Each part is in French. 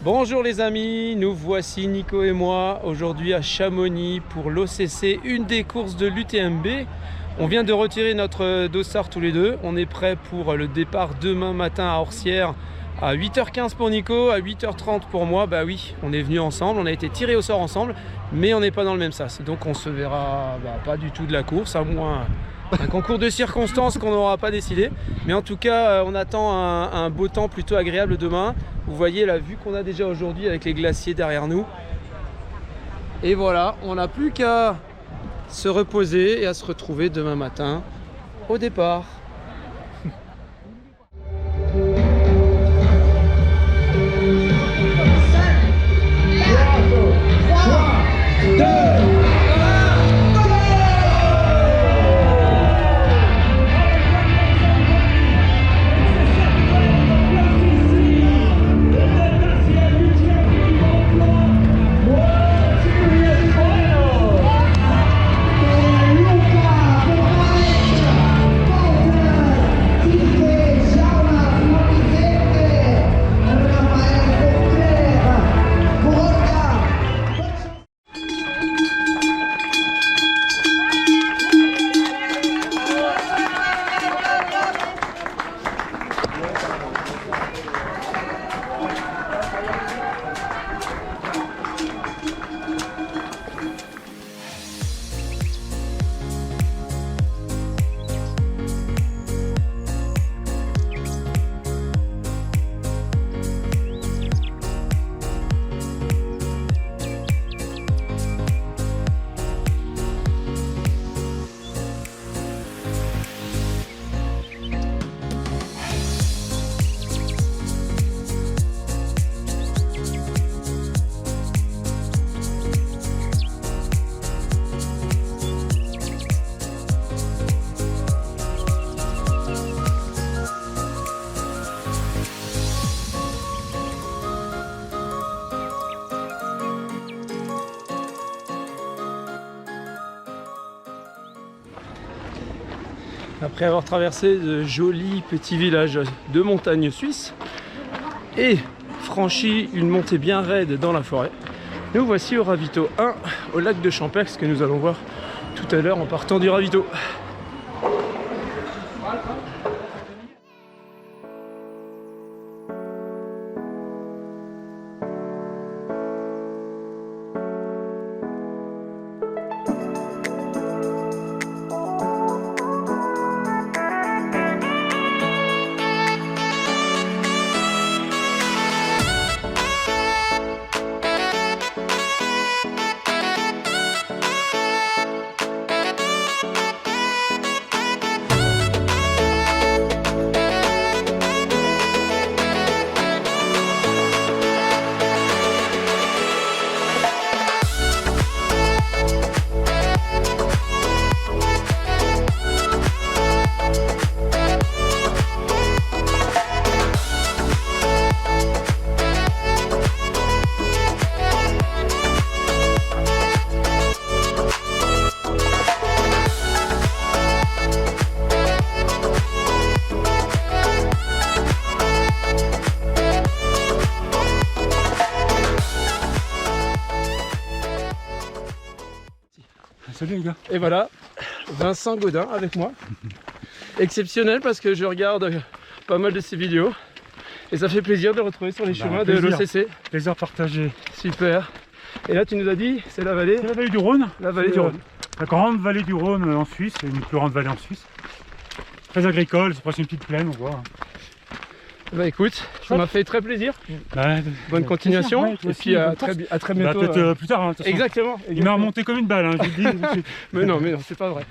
Bonjour les amis, nous voici Nico et moi aujourd'hui à Chamonix pour l'OCC, une des courses de l'UTMB. On vient de retirer notre dossard tous les deux, on est prêt pour le départ demain matin à Orsières à 8h15 pour Nico, à 8h30 pour moi. Bah oui, on est venus ensemble, on a été tirés au sort ensemble, mais on n'est pas dans le même sas. Donc on se verra pas du tout de la course, à moins un concours de circonstances qu'on n'aura pas décidé. Mais en tout cas, on attend un beau temps plutôt agréable demain. Vous voyez la vue qu'on a déjà aujourd'hui avec les glaciers derrière nous. Et voilà, on n'a plus qu'à se reposer et à se retrouver demain matin au départ. Après avoir traversé de jolis petits villages de montagne suisse et franchi une montée bien raide dans la forêt, nous voici au ravito 1 au lac de Champex que nous allons voir tout à l'heure en partant du ravito. Salut les gars. Et voilà, Vincent Gaudin avec moi. Exceptionnel parce que je regarde pas mal de ses vidéos et ça fait plaisir de le retrouver sur les chemins de l'OCC. Plaisir partagé. Super. Et là tu nous as dit, c'est la vallée? C'est la vallée du Rhône. La vallée du Rhône. La grande vallée du Rhône en Suisse, c'est une plus grande vallée en Suisse. Très agricole, c'est presque une petite plaine, on voit. Bah écoute, ça m'a fait très plaisir. Ouais, bonne continuation. Ouais, et puis à très bientôt. Peut-être plus tard. Hein, exactement. Il m'a remonté comme une balle, hein, je le dis. mais non, c'est pas vrai.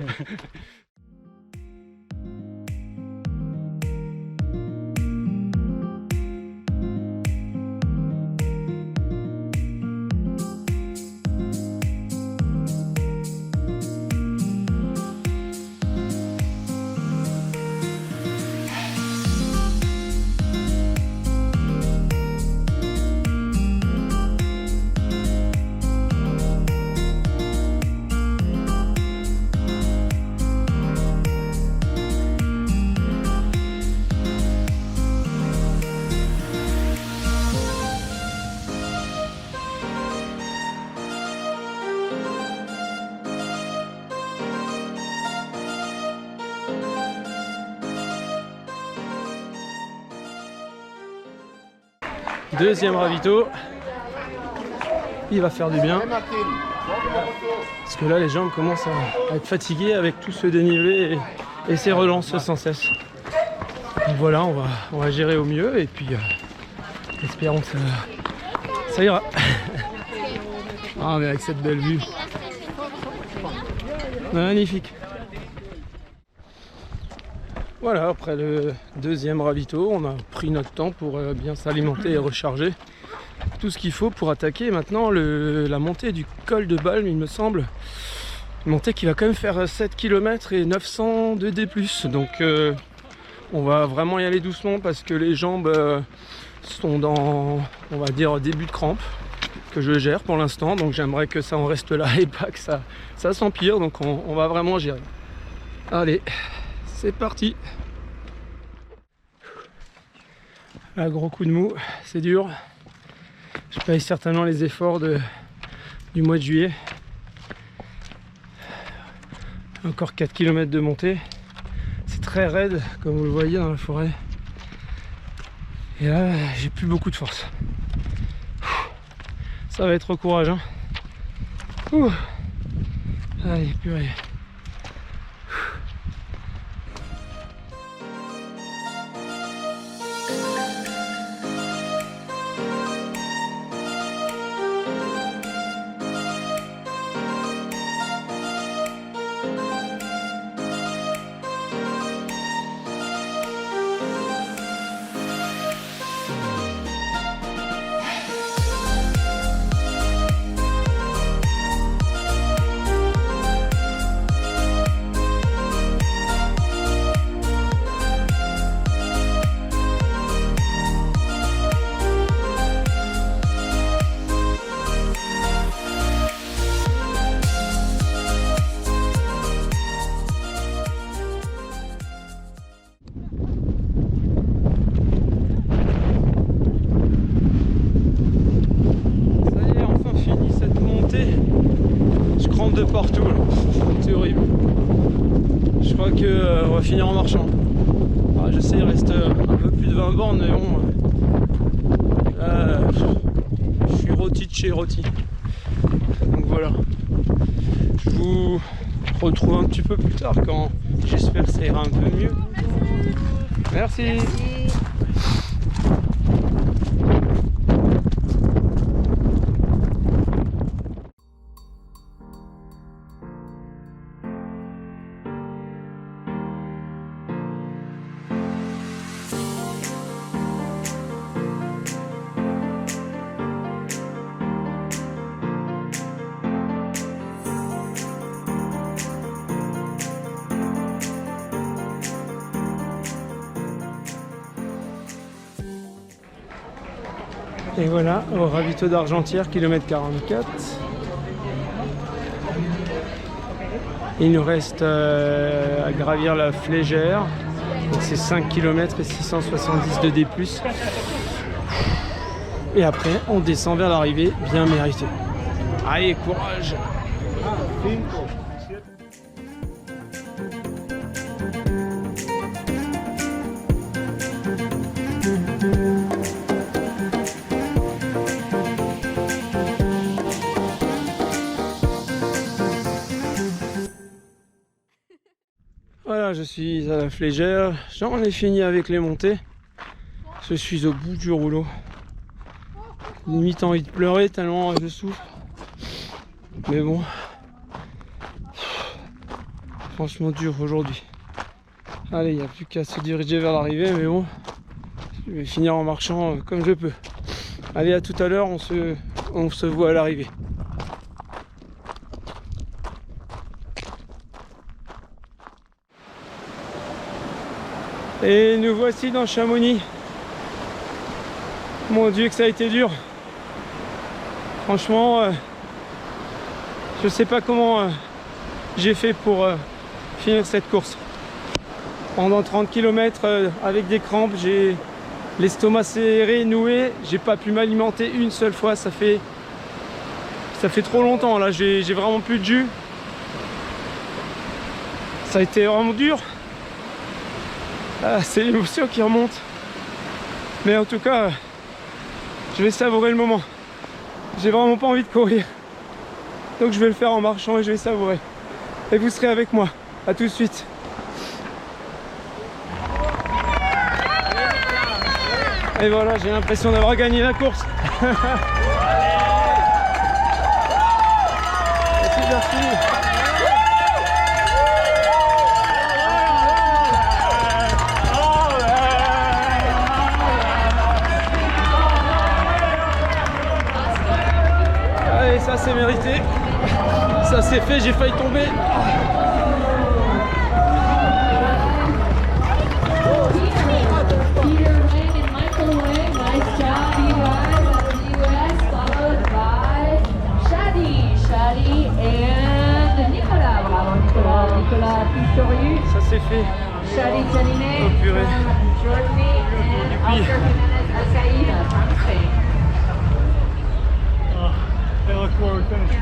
Deuxième ravito. Il va faire du bien. Parce que là, les jambes commencent à être fatiguées avec tout ce dénivelé et ces relances sans cesse. Donc voilà, on va gérer au mieux et puis espérons que ça ira. Ah, mais avec cette belle vue. Magnifique. Voilà, après le deuxième ravito, on a pris notre temps pour bien s'alimenter et recharger tout ce qu'il faut pour attaquer maintenant la montée du col de Balme, il me semble. Une montée qui va quand même faire 7 km et 900 de D+. Donc on va vraiment y aller doucement parce que les jambes sont dans, on va dire, début de crampe que je gère pour l'instant. Donc j'aimerais que ça en reste là et pas que ça s'empire. Donc on va vraiment gérer. Allez, c'est parti. Un gros coup de mou, c'est dur. Je paye certainement les efforts du mois de juillet. Encore 4 km de montée. C'est très raide, comme vous le voyez dans la forêt. Et là, j'ai plus beaucoup de force. Ça va être courage, hein. Allez, purée. De partout, c'est horrible. Je crois que on va finir en marchant. Ah, je sais, il reste un peu plus de 20 bornes, mais bon, je suis rôti de chez rôti. Donc voilà. Je vous retrouve un petit peu plus tard quand j'espère que ça ira un peu mieux. Merci. Et voilà, au ravito d'Argentière, kilomètre 44. Il nous reste à gravir la Flégère. Donc c'est 5 km et 670 de D+. Et après, on descend vers l'arrivée, bien mérité. Allez, courage! Voilà, je suis à la Flégère, j'en ai fini avec les montées. Je suis au bout du rouleau. Limite envie de pleurer tellement je souffre. Mais bon, franchement dur aujourd'hui. Allez, il n'y a plus qu'à se diriger vers l'arrivée, mais bon, je vais finir en marchant comme je peux. Allez, à tout à l'heure, on se voit à l'arrivée. Et nous voici dans Chamonix. Mon Dieu que ça a été dur. Franchement, je sais pas comment j'ai fait pour finir cette course. Pendant 30 km avec des crampes, j'ai l'estomac serré, noué. J'ai pas pu m'alimenter une seule fois. Ça fait trop longtemps là. J'ai vraiment plus de jus. Ça a été vraiment dur. C'est l'émotion qui remonte. Mais en tout cas, Je vais savourer le moment. J'ai vraiment pas envie de courir. Donc je vais le faire en marchant et je vais savourer. Et vous serez avec moi. A tout de suite. Et voilà, j'ai l'impression d'avoir gagné la course. C'est bien fini. Allez, ça c'est mérité. Ça c'est fait, j'ai failli tomber. Ça c'est fait. Oh purée. They look forward to finish.